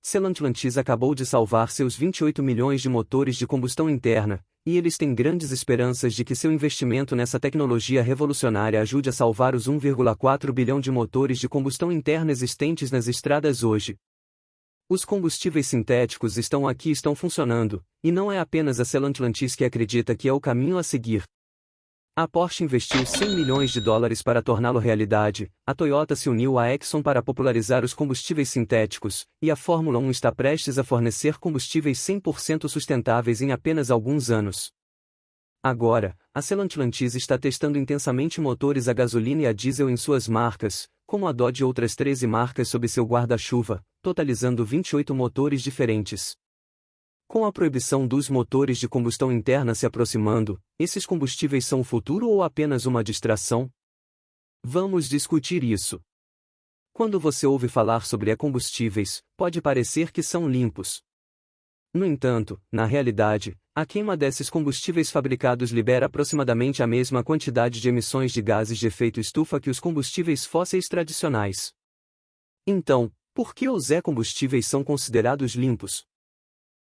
Stellantis acabou de salvar seus 28 milhões de motores de combustão interna, e eles têm grandes esperanças de que seu investimento nessa tecnologia revolucionária ajude a salvar os 1,4 bilhão de motores de combustão interna existentes nas estradas hoje. Os combustíveis sintéticos estão aqui e estão funcionando, e não é apenas a Stellantis que acredita que é o caminho a seguir. A Porsche investiu 100 milhões de dólares para torná-lo realidade, a Toyota se uniu à Exxon para popularizar os combustíveis sintéticos, e a Fórmula 1 está prestes a fornecer combustíveis 100% sustentáveis em apenas alguns anos. Agora, a Stellantis está testando intensamente motores a gasolina e a diesel em suas marcas, como a Dodge e outras 13 marcas sob seu guarda-chuva, totalizando 28 motores diferentes. Com a proibição dos motores de combustão interna se aproximando, esses combustíveis são o futuro ou apenas uma distração? Vamos discutir isso. Quando você ouve falar sobre combustíveis, pode parecer que são limpos. No entanto, na realidade, a queima desses combustíveis fabricados libera aproximadamente a mesma quantidade de emissões de gases de efeito estufa que os combustíveis fósseis tradicionais. Então, por que os combustíveis são considerados limpos?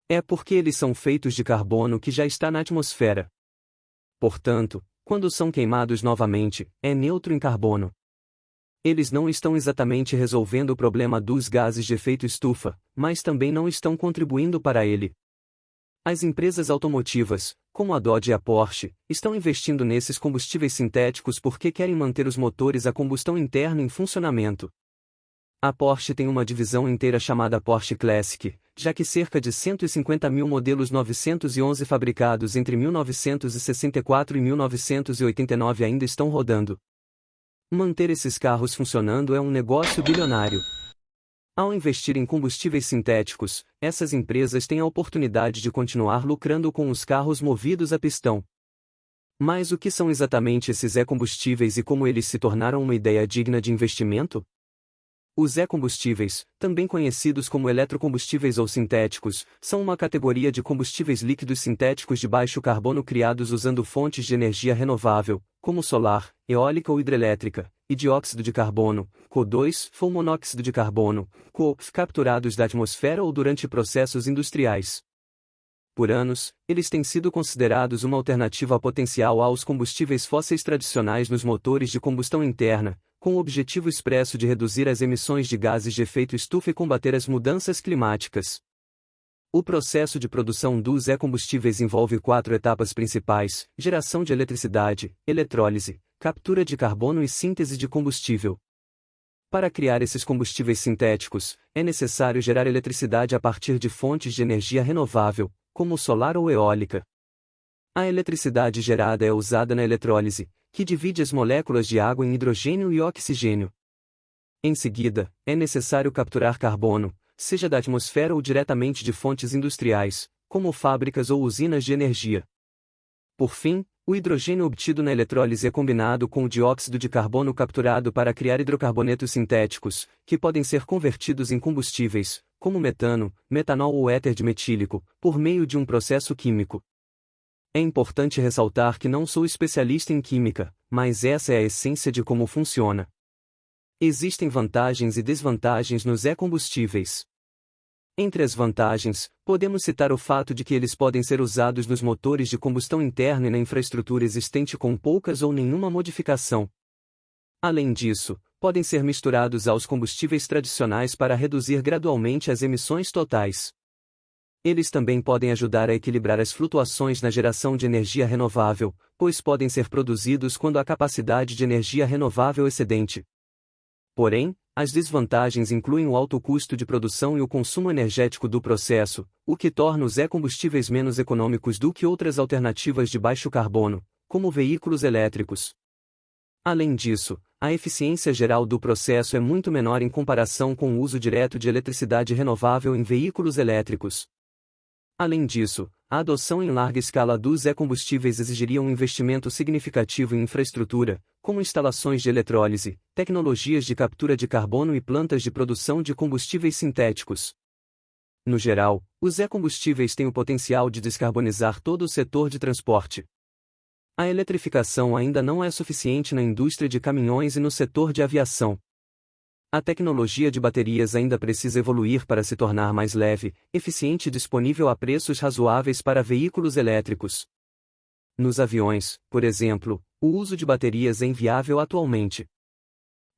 É porque eles são feitos de carbono que já está na atmosfera. Portanto, quando são queimados novamente, é neutro em carbono. Eles não estão exatamente resolvendo o problema dos gases de efeito estufa, mas também não estão contribuindo para ele. As empresas automotivas, como a Dodge e a Porsche, estão investindo nesses combustíveis sintéticos porque querem manter os motores a combustão interna em funcionamento. A Porsche tem uma divisão inteira chamada Porsche Classic, já que cerca de 150 mil modelos 911 fabricados entre 1964 e 1989 ainda estão rodando. Manter esses carros funcionando é um negócio bilionário. Ao investir em combustíveis sintéticos, essas empresas têm a oportunidade de continuar lucrando com os carros movidos a pistão. Mas o que são exatamente esses combustíveis e como eles se tornaram uma ideia digna de investimento? Os combustíveis, também conhecidos como eletrocombustíveis ou sintéticos, são uma categoria de combustíveis líquidos sintéticos de baixo carbono criados usando fontes de energia renovável, como solar, eólica ou hidrelétrica, e dióxido de carbono, CO2, ou monóxido de carbono, CO, capturados da atmosfera ou durante processos industriais. Por anos, eles têm sido considerados uma alternativa potencial aos combustíveis fósseis tradicionais nos motores de combustão interna, com o objetivo expresso de reduzir as emissões de gases de efeito estufa e combater as mudanças climáticas. O processo de produção dos combustíveis envolve 4 etapas principais: geração de eletricidade, eletrólise, captura de carbono e síntese de combustível. Para criar esses combustíveis sintéticos, é necessário gerar eletricidade a partir de fontes de energia renovável, como solar ou eólica. A eletricidade gerada é usada na eletrólise, que divide as moléculas de água em hidrogênio e oxigênio. Em seguida, é necessário capturar carbono, seja da atmosfera ou diretamente de fontes industriais, como fábricas ou usinas de energia. Por fim, o hidrogênio obtido na eletrólise é combinado com o dióxido de carbono capturado para criar hidrocarbonetos sintéticos, que podem ser convertidos em combustíveis, como metano, metanol ou éter dimetílico, por meio de um processo químico. É importante ressaltar que não sou especialista em química, mas essa é a essência de como funciona. Existem vantagens e desvantagens nos combustíveis. Entre as vantagens, podemos citar o fato de que eles podem ser usados nos motores de combustão interna e na infraestrutura existente com poucas ou nenhuma modificação. Além disso, podem ser misturados aos combustíveis tradicionais para reduzir gradualmente as emissões totais. Eles também podem ajudar a equilibrar as flutuações na geração de energia renovável, pois podem ser produzidos quando há capacidade de energia renovável excedente. Porém, as desvantagens incluem o alto custo de produção e o consumo energético do processo, o que torna os combustíveis menos econômicos do que outras alternativas de baixo carbono, como veículos elétricos. Além disso, a eficiência geral do processo é muito menor em comparação com o uso direto de eletricidade renovável em veículos elétricos. Além disso, a adoção em larga escala dos combustíveis exigiria um investimento significativo em infraestrutura, como instalações de eletrólise, tecnologias de captura de carbono e plantas de produção de combustíveis sintéticos. No geral, os combustíveis têm o potencial de descarbonizar todo o setor de transporte. A eletrificação ainda não é suficiente na indústria de caminhões e no setor de aviação. A tecnologia de baterias ainda precisa evoluir para se tornar mais leve, eficiente e disponível a preços razoáveis para veículos elétricos. Nos aviões, por exemplo, o uso de baterias é inviável atualmente.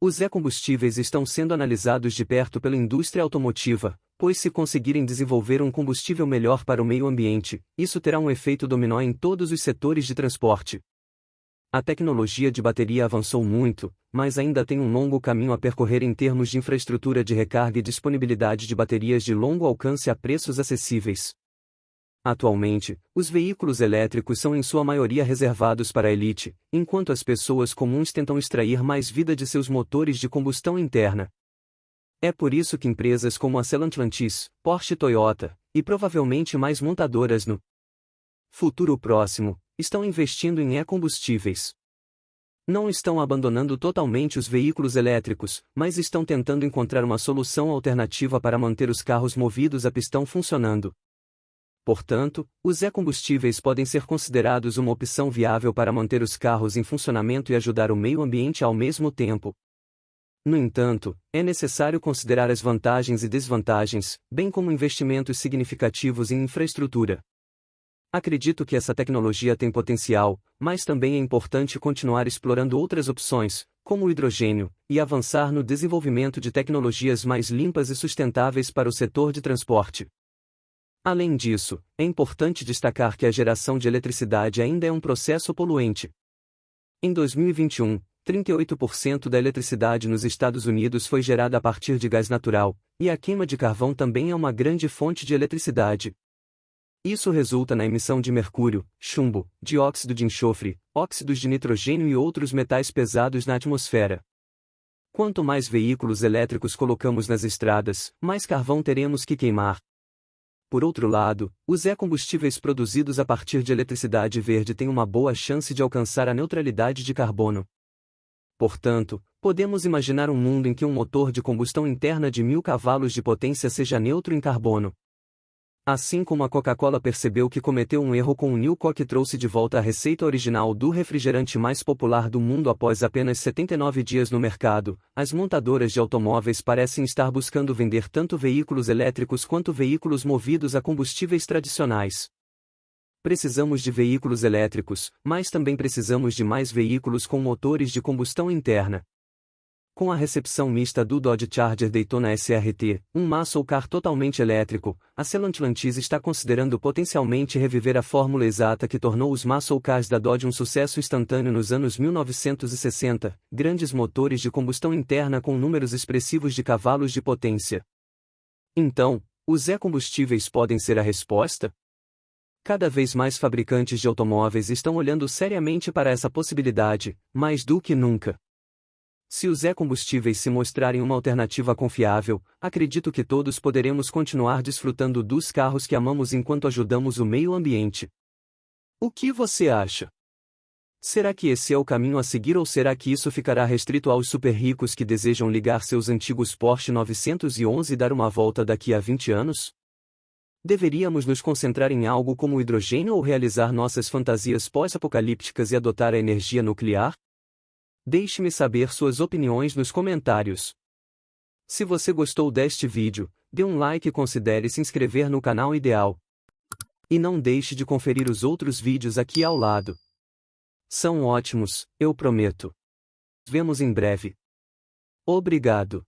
Os e-combustíveis estão sendo analisados de perto pela indústria automotiva, pois se conseguirem desenvolver um combustível melhor para o meio ambiente, isso terá um efeito dominó em todos os setores de transporte. A tecnologia de bateria avançou muito, mas ainda tem um longo caminho a percorrer em termos de infraestrutura de recarga e disponibilidade de baterias de longo alcance a preços acessíveis. Atualmente, os veículos elétricos são em sua maioria reservados para a elite, enquanto as pessoas comuns tentam extrair mais vida de seus motores de combustão interna. É por isso que empresas como a Stellantis, Porsche e Toyota, e provavelmente mais montadoras no futuro próximo, estão investindo em e-combustíveis. Não estão abandonando totalmente os veículos elétricos, mas estão tentando encontrar uma solução alternativa para manter os carros movidos a pistão funcionando. Portanto, os e-combustíveis podem ser considerados uma opção viável para manter os carros em funcionamento e ajudar o meio ambiente ao mesmo tempo. No entanto, é necessário considerar as vantagens e desvantagens, bem como investimentos significativos em infraestrutura. Acredito que essa tecnologia tem potencial, mas também é importante continuar explorando outras opções, como o hidrogênio, e avançar no desenvolvimento de tecnologias mais limpas e sustentáveis para o setor de transporte. Além disso, é importante destacar que a geração de eletricidade ainda é um processo poluente. Em 2021, 38% da eletricidade nos Estados Unidos foi gerada a partir de gás natural, e a queima de carvão também é uma grande fonte de eletricidade. Isso resulta na emissão de mercúrio, chumbo, dióxido de enxofre, óxidos de nitrogênio e outros metais pesados na atmosfera. Quanto mais veículos elétricos colocamos nas estradas, mais carvão teremos que queimar. Por outro lado, os e-combustíveis produzidos a partir de eletricidade verde têm uma boa chance de alcançar a neutralidade de carbono. Portanto, podemos imaginar um mundo em que um motor de combustão interna de 1000 cavalos de potência seja neutro em carbono. Assim como a Coca-Cola percebeu que cometeu um erro com o New Coke e trouxe de volta a receita original do refrigerante mais popular do mundo após apenas 79 dias no mercado, as montadoras de automóveis parecem estar buscando vender tanto veículos elétricos quanto veículos movidos a combustíveis tradicionais. Precisamos de veículos elétricos, mas também precisamos de mais veículos com motores de combustão interna. Com a recepção mista do Dodge Charger Daytona SRT, um muscle car totalmente elétrico, a Stellantis está considerando potencialmente reviver a fórmula exata que tornou os muscle cars da Dodge um sucesso instantâneo nos anos 1960, grandes motores de combustão interna com números expressivos de cavalos de potência. Então, os e-combustíveis podem ser a resposta? Cada vez mais fabricantes de automóveis estão olhando seriamente para essa possibilidade, mais do que nunca. Se os e-combustíveis se mostrarem uma alternativa confiável, acredito que todos poderemos continuar desfrutando dos carros que amamos enquanto ajudamos o meio ambiente. O que você acha? Será que esse é o caminho a seguir ou será que isso ficará restrito aos super ricos que desejam ligar seus antigos Porsche 911 e dar uma volta daqui a 20 anos? Deveríamos nos concentrar em algo como o hidrogênio ou realizar nossas fantasias pós-apocalípticas e adotar a energia nuclear? Deixe-me saber suas opiniões nos comentários. Se você gostou deste vídeo, dê um like e considere se inscrever no canal Ideal. E não deixe de conferir os outros vídeos aqui ao lado. São ótimos, eu prometo. Vemos em breve. Obrigado.